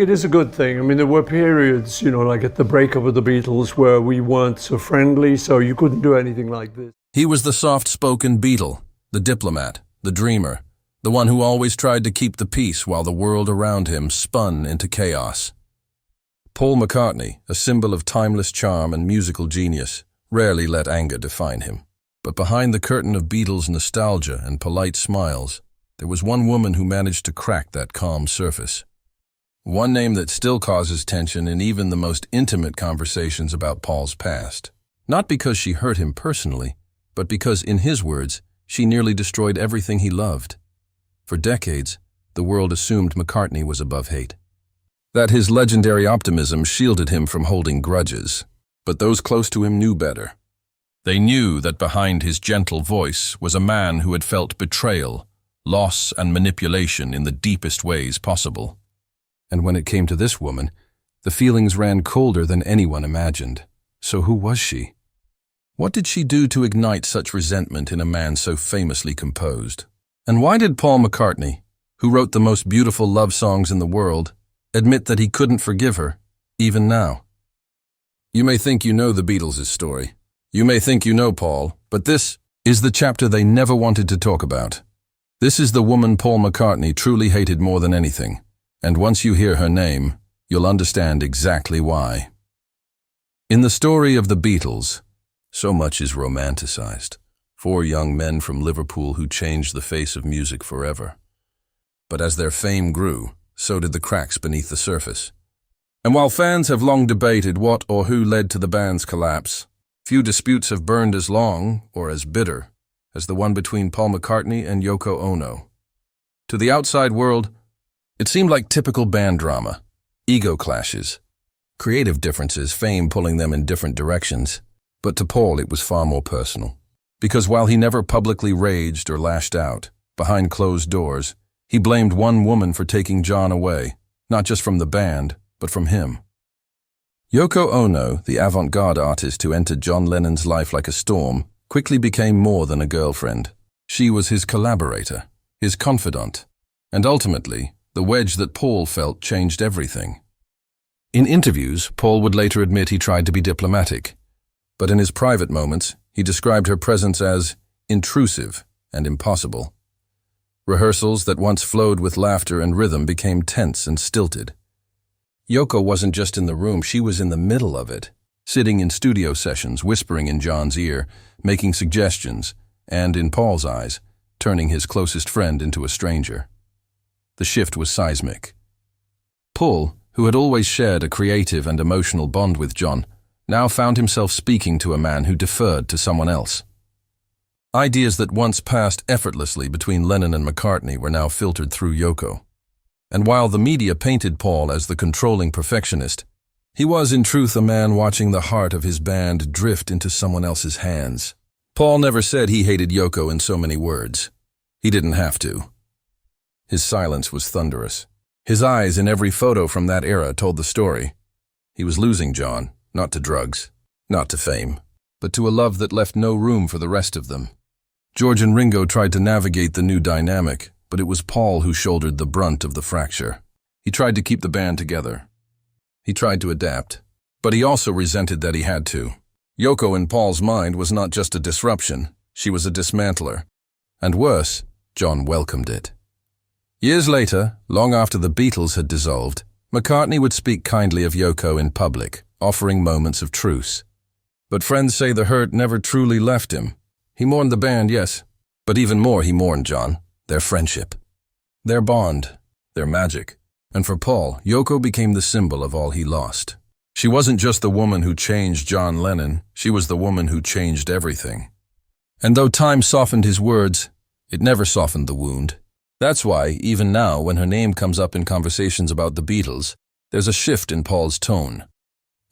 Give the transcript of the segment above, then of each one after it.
It is a good thing. I mean, there were periods, like at the breakup of the Beatles where we weren't so friendly, so you couldn't do anything like this. He was the soft-spoken Beatle, the diplomat, the dreamer, the one who always tried to keep the peace while the world around him spun into chaos. Paul McCartney, a symbol of timeless charm and musical genius, rarely let anger define him. But behind the curtain of Beatles nostalgia and polite smiles, there was one woman who managed to crack that calm surface. One name that still causes tension in even the most intimate conversations about Paul's past. Not because she hurt him personally, but because, in his words, she nearly destroyed everything he loved. For decades, the world assumed McCartney was above hate. That his legendary optimism shielded him from holding grudges. But those close to him knew better. They knew that behind his gentle voice was a man who had felt betrayal, loss, and manipulation in the deepest ways possible. And when it came to this woman, the feelings ran colder than anyone imagined. So who was she? What did she do to ignite such resentment in a man so famously composed? And why did Paul McCartney, who wrote the most beautiful love songs in the world, admit that he couldn't forgive her, even now? You may think you know the Beatles' story. You may think you know Paul, but this is the chapter they never wanted to talk about. This is the woman Paul McCartney truly hated more than anything, and once you hear her name, you'll understand exactly why. In the story of the Beatles, so much is romanticized. 4 young men from Liverpool who changed the face of music forever. But as their fame grew, so did the cracks beneath the surface. And while fans have long debated what or who led to the band's collapse, few disputes have burned as long, or as bitter, as the one between Paul McCartney and Yoko Ono. To the outside world, it seemed like typical band drama, ego clashes, creative differences, fame pulling them in different directions. But to Paul it was far more personal. Because while he never publicly raged or lashed out, behind closed doors, he blamed one woman for taking John away, not just from the band, but from him. Yoko Ono, the avant-garde artist who entered John Lennon's life like a storm, quickly became more than a girlfriend. She was his collaborator, his confidant, and ultimately, the wedge that Paul felt changed everything. In interviews, Paul would later admit he tried to be diplomatic, but in his private moments, he described her presence as intrusive and impossible. Rehearsals that once flowed with laughter and rhythm became tense and stilted. Yoko wasn't just in the room, she was in the middle of it, sitting in studio sessions, whispering in John's ear, making suggestions, and, in Paul's eyes, turning his closest friend into a stranger. The shift was seismic. Paul, who had always shared a creative and emotional bond with John, now found himself speaking to a man who deferred to someone else. Ideas that once passed effortlessly between Lennon and McCartney were now filtered through Yoko. And while the media painted Paul as the controlling perfectionist, he was in truth a man watching the heart of his band drift into someone else's hands. Paul never said he hated Yoko in so many words. He didn't have to. His silence was thunderous. His eyes in every photo from that era told the story. He was losing John, not to drugs, not to fame, but to a love that left no room for the rest of them. George and Ringo tried to navigate the new dynamic, but it was Paul who shouldered the brunt of the fracture. He tried to keep the band together. He tried to adapt, but he also resented that he had to. Yoko in Paul's mind was not just a disruption, she was a dismantler. And worse, John welcomed it. Years later, long after the Beatles had dissolved, McCartney would speak kindly of Yoko in public, offering moments of truce. But friends say the hurt never truly left him. He mourned the band, yes, but even more he mourned John, their friendship, their bond, their magic. And for Paul, Yoko became the symbol of all he lost. She wasn't just the woman who changed John Lennon, she was the woman who changed everything. And though time softened his words, it never softened the wound. That's why, even now, when her name comes up in conversations about the Beatles, there's a shift in Paul's tone.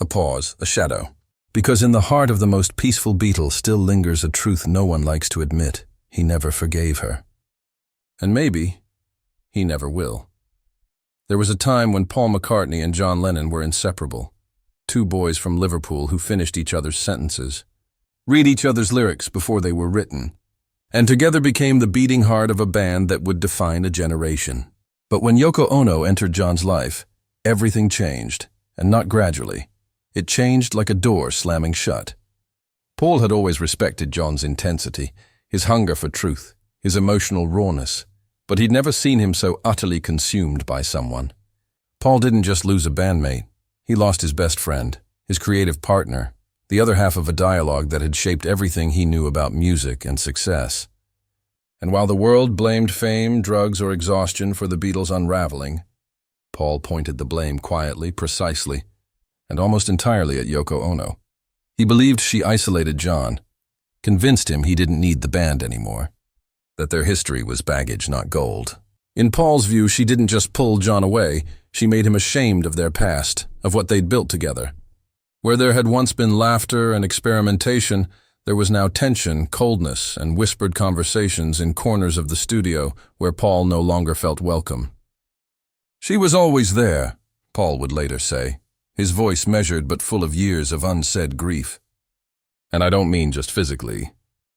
A pause, a shadow. Because in the heart of the most peaceful Beatle still lingers a truth no one likes to admit. He never forgave her. And maybe, he never will. There was a time when Paul McCartney and John Lennon were inseparable. 2 boys from Liverpool who finished each other's sentences, read each other's lyrics before they were written, and together became the beating heart of a band that would define a generation. But when Yoko Ono entered John's life, everything changed, and not gradually. It changed like a door slamming shut. Paul had always respected John's intensity, his hunger for truth, his emotional rawness, but he'd never seen him so utterly consumed by someone. Paul didn't just lose a bandmate, he lost his best friend, his creative partner, the other half of a dialogue that had shaped everything he knew about music and success. And while the world blamed fame, drugs, or exhaustion for the Beatles' unraveling, Paul pointed the blame quietly, precisely, and almost entirely at Yoko Ono. He believed she isolated John, convinced him he didn't need the band anymore, that their history was baggage, not gold. In Paul's view, she didn't just pull John away, she made him ashamed of their past, of what they'd built together. Where there had once been laughter and experimentation, there was now tension, coldness, and whispered conversations in corners of the studio where Paul no longer felt welcome. "She was always there," Paul would later say, his voice measured but full of years of unsaid grief. And I don't mean just physically.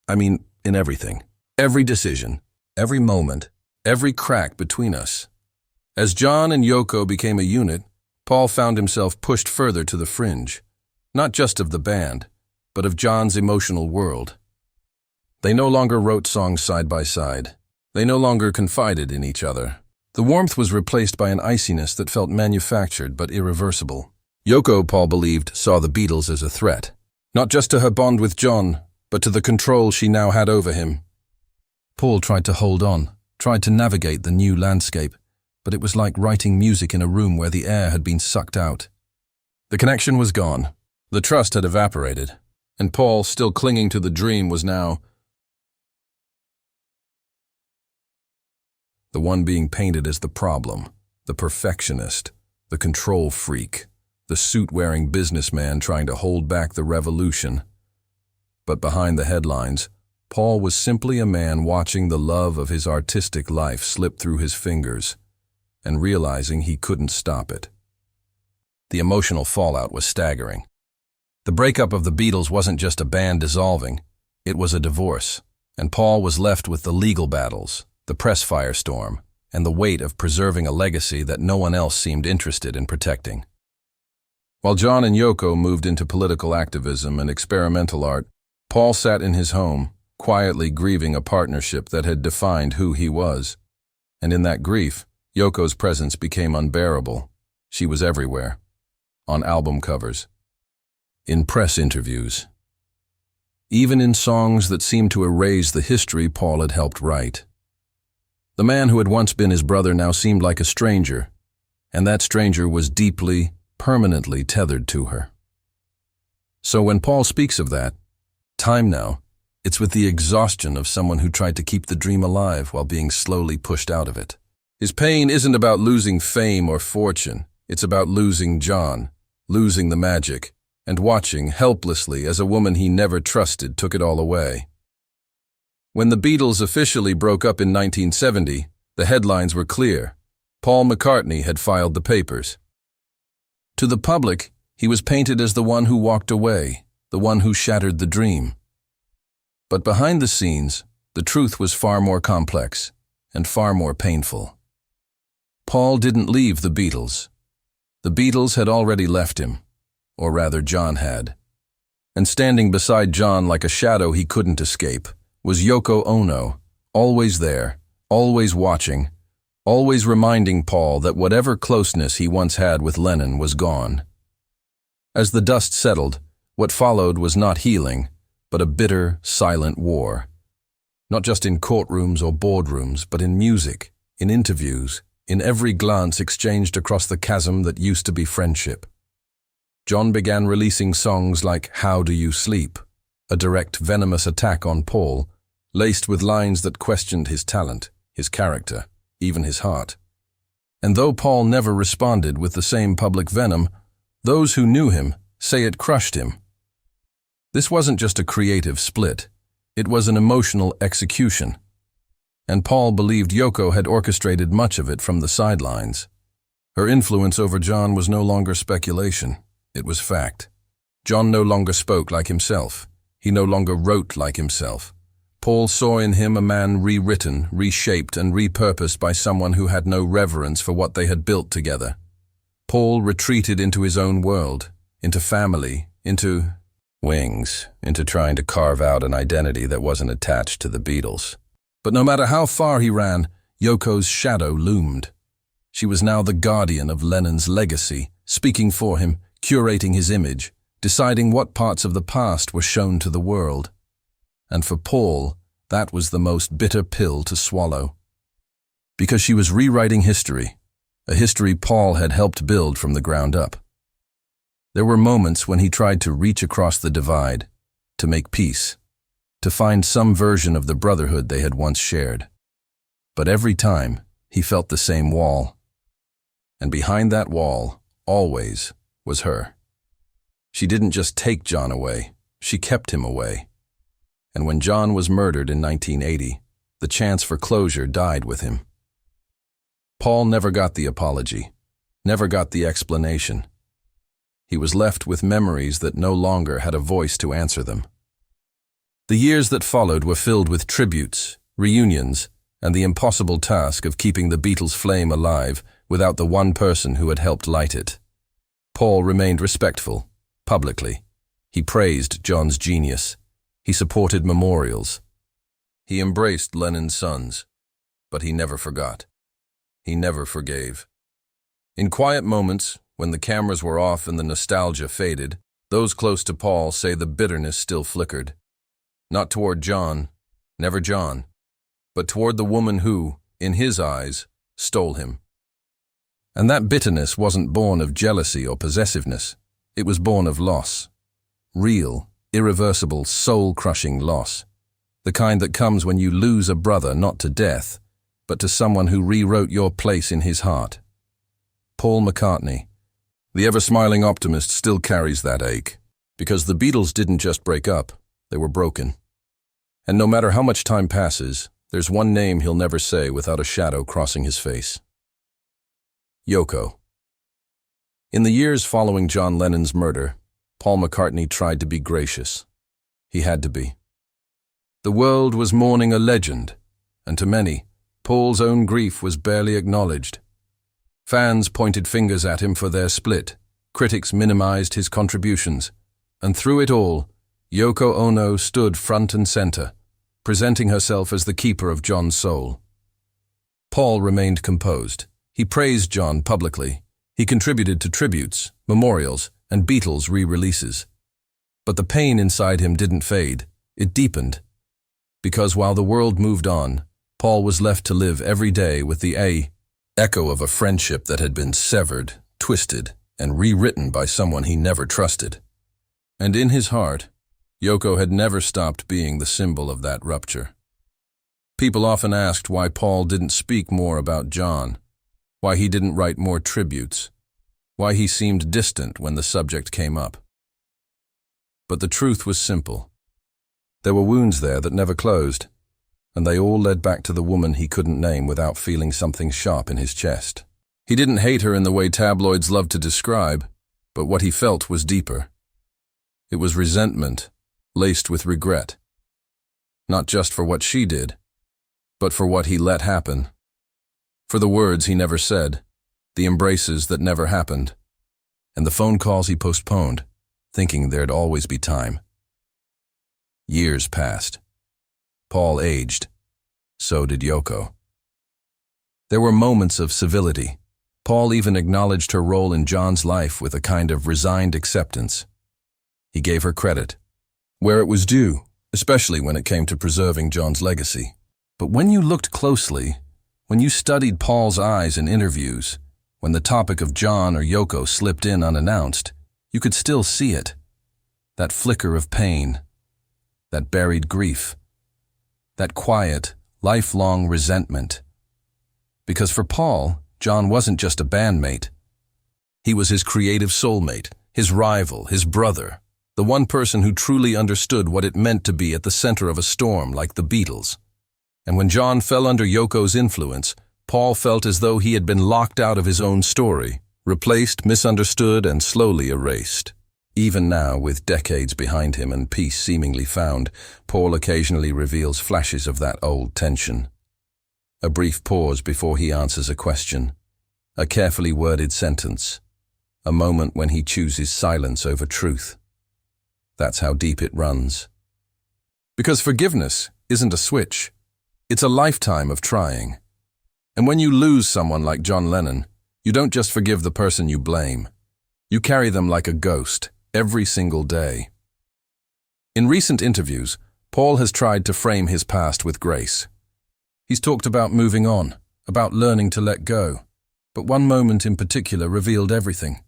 I mean in everything. Every decision, every moment, every crack between us. As John and Yoko became a unit, Paul found himself pushed further to the fringe, not just of the band, but of John's emotional world. They no longer wrote songs side by side. They no longer confided in each other. The warmth was replaced by an iciness that felt manufactured but irreversible. Yoko, Paul believed, saw the Beatles as a threat, not just to her bond with John, but to the control she now had over him. Paul tried to hold on, tried to navigate the new landscape, but it was like writing music in a room where the air had been sucked out. The connection was gone. The trust had evaporated, and Paul, still clinging to the dream, was now the one being painted as the problem, the perfectionist, the control freak, the suit-wearing businessman trying to hold back the revolution. But behind the headlines, Paul was simply a man watching the love of his artistic life slip through his fingers and realizing he couldn't stop it. The emotional fallout was staggering. The breakup of the Beatles wasn't just a band dissolving, it was a divorce, and Paul was left with the legal battles, the press firestorm, and the weight of preserving a legacy that no one else seemed interested in protecting. While John and Yoko moved into political activism and experimental art, Paul sat in his home, quietly grieving a partnership that had defined who he was. And in that grief, Yoko's presence became unbearable. She was everywhere. On album covers. In press interviews. Even in songs that seemed to erase the history Paul had helped write. The man who had once been his brother now seemed like a stranger, and that stranger was deeply, permanently tethered to her. So when Paul speaks of that, time now, it's with the exhaustion of someone who tried to keep the dream alive while being slowly pushed out of it. His pain isn't about losing fame or fortune, it's about losing John, losing the magic, and watching helplessly as a woman he never trusted took it all away. When the Beatles officially broke up in 1970, the headlines were clear. Paul McCartney had filed the papers. To the public, he was painted as the one who walked away, the one who shattered the dream. But behind the scenes, the truth was far more complex and far more painful. Paul didn't leave the Beatles. The Beatles had already left him, or rather John had. And standing beside John like a shadow he couldn't escape was Yoko Ono, always there, always watching, always reminding Paul that whatever closeness he once had with Lennon was gone. As the dust settled, what followed was not healing, but a bitter, silent war. Not just in courtrooms or boardrooms, but in music, in interviews, in every glance exchanged across the chasm that used to be friendship. John began releasing songs like How Do You Sleep, a direct, venomous attack on Paul, laced with lines that questioned his talent, his character, even his heart. And though Paul never responded with the same public venom, those who knew him say it crushed him. This wasn't just a creative split, it was an emotional execution. And Paul believed Yoko had orchestrated much of it from the sidelines. Her influence over John was no longer speculation, it was fact. John no longer spoke like himself. He no longer wrote like himself. Paul saw in him a man rewritten, reshaped, and repurposed by someone who had no reverence for what they had built together. Paul retreated into his own world, into family, into wings, into trying to carve out an identity that wasn't attached to the Beatles. But no matter how far he ran, Yoko's shadow loomed. She was now the guardian of Lennon's legacy, speaking for him, curating his image, deciding what parts of the past were shown to the world. And for Paul, that was the most bitter pill to swallow. Because she was rewriting history, a history Paul had helped build from the ground up. There were moments when he tried to reach across the divide, to make peace, to find some version of the brotherhood they had once shared. But every time, he felt the same wall. And behind that wall, always, was her. She didn't just take John away, she kept him away. And when John was murdered in 1980, the chance for closure died with him. Paul never got the apology, never got the explanation. He was left with memories that no longer had a voice to answer them. The years that followed were filled with tributes, reunions, and the impossible task of keeping the Beatles' flame alive without the one person who had helped light it. Paul remained respectful, publicly. He praised John's genius. He supported memorials. He embraced Lennon's sons, but he never forgot. He never forgave. In quiet moments, when the cameras were off and the nostalgia faded, those close to Paul say the bitterness still flickered. Not toward John, never John, but toward the woman who, in his eyes, stole him. And that bitterness wasn't born of jealousy or possessiveness. It was born of loss. Real, irreversible, soul-crushing loss. The kind that comes when you lose a brother not to death, but to someone who rewrote your place in his heart. Paul McCartney, the ever-smiling optimist, still carries that ache, because the Beatles didn't just break up, they were broken. And no matter how much time passes, there's one name he'll never say without a shadow crossing his face. Yoko. In the years following John Lennon's murder, Paul McCartney tried to be gracious. He had to be. The world was mourning a legend, and to many, Paul's own grief was barely acknowledged. Fans pointed fingers at him for their split, critics minimized his contributions, and through it all, Yoko Ono stood front and center, presenting herself as the keeper of John's soul. Paul remained composed. He praised John publicly. He contributed to tributes, memorials, and Beatles re-releases. But the pain inside him didn't fade. It deepened. Because while the world moved on, Paul was left to live every day with the echo of a friendship that had been severed, twisted, and rewritten by someone he never trusted. And in his heart, Yoko had never stopped being the symbol of that rupture. People often asked why Paul didn't speak more about John, why he didn't write more tributes, why he seemed distant when the subject came up. But the truth was simple. There were wounds there that never closed, and they all led back to the woman he couldn't name without feeling something sharp in his chest. He didn't hate her in the way tabloids love to describe, but what he felt was deeper. It was resentment, laced with regret. Not just for what she did, but for what he let happen. For the words he never said, the embraces that never happened, and the phone calls he postponed, thinking there'd always be time. Years passed. Paul aged. So did Yoko. There were moments of civility. Paul even acknowledged her role in John's life with a kind of resigned acceptance. He gave her credit, where it was due, especially when it came to preserving John's legacy. But when you looked closely, when you studied Paul's eyes in interviews, when the topic of John or Yoko slipped in unannounced, you could still see it. That flicker of pain, that buried grief, that quiet, lifelong resentment. Because for Paul, John wasn't just a bandmate. He was his creative soulmate, his rival, his brother, the one person who truly understood what it meant to be at the center of a storm like the Beatles. And when John fell under Yoko's influence, Paul felt as though he had been locked out of his own story, replaced, misunderstood, and slowly erased. Even now, with decades behind him and peace seemingly found, Paul occasionally reveals flashes of that old tension. A brief pause before he answers a question, a carefully worded sentence, a moment when he chooses silence over truth. That's how deep it runs. Because forgiveness isn't a switch. It's a lifetime of trying. And when you lose someone like John Lennon, you don't just forgive the person you blame. You carry them like a ghost, every single day. In recent interviews, Paul has tried to frame his past with grace. He's talked about moving on, about learning to let go. But one moment in particular revealed everything.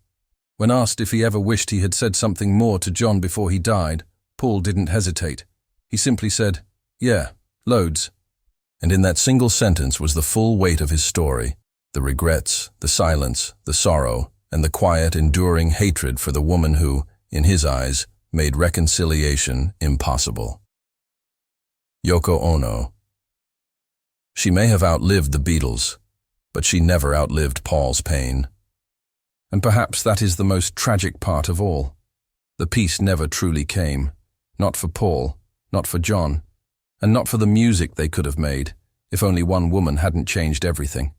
When asked if he ever wished he had said something more to John before he died, Paul didn't hesitate. He simply said, "Yeah, loads." And in that single sentence was the full weight of his story, the regrets, the silence, the sorrow, and the quiet, enduring hatred for the woman who, in his eyes, made reconciliation impossible. Yoko Ono. She may have outlived the Beatles, but she never outlived Paul's pain. And perhaps that is the most tragic part of all. The peace never truly came, not for Paul, not for John, and not for the music they could have made, if only one woman hadn't changed everything.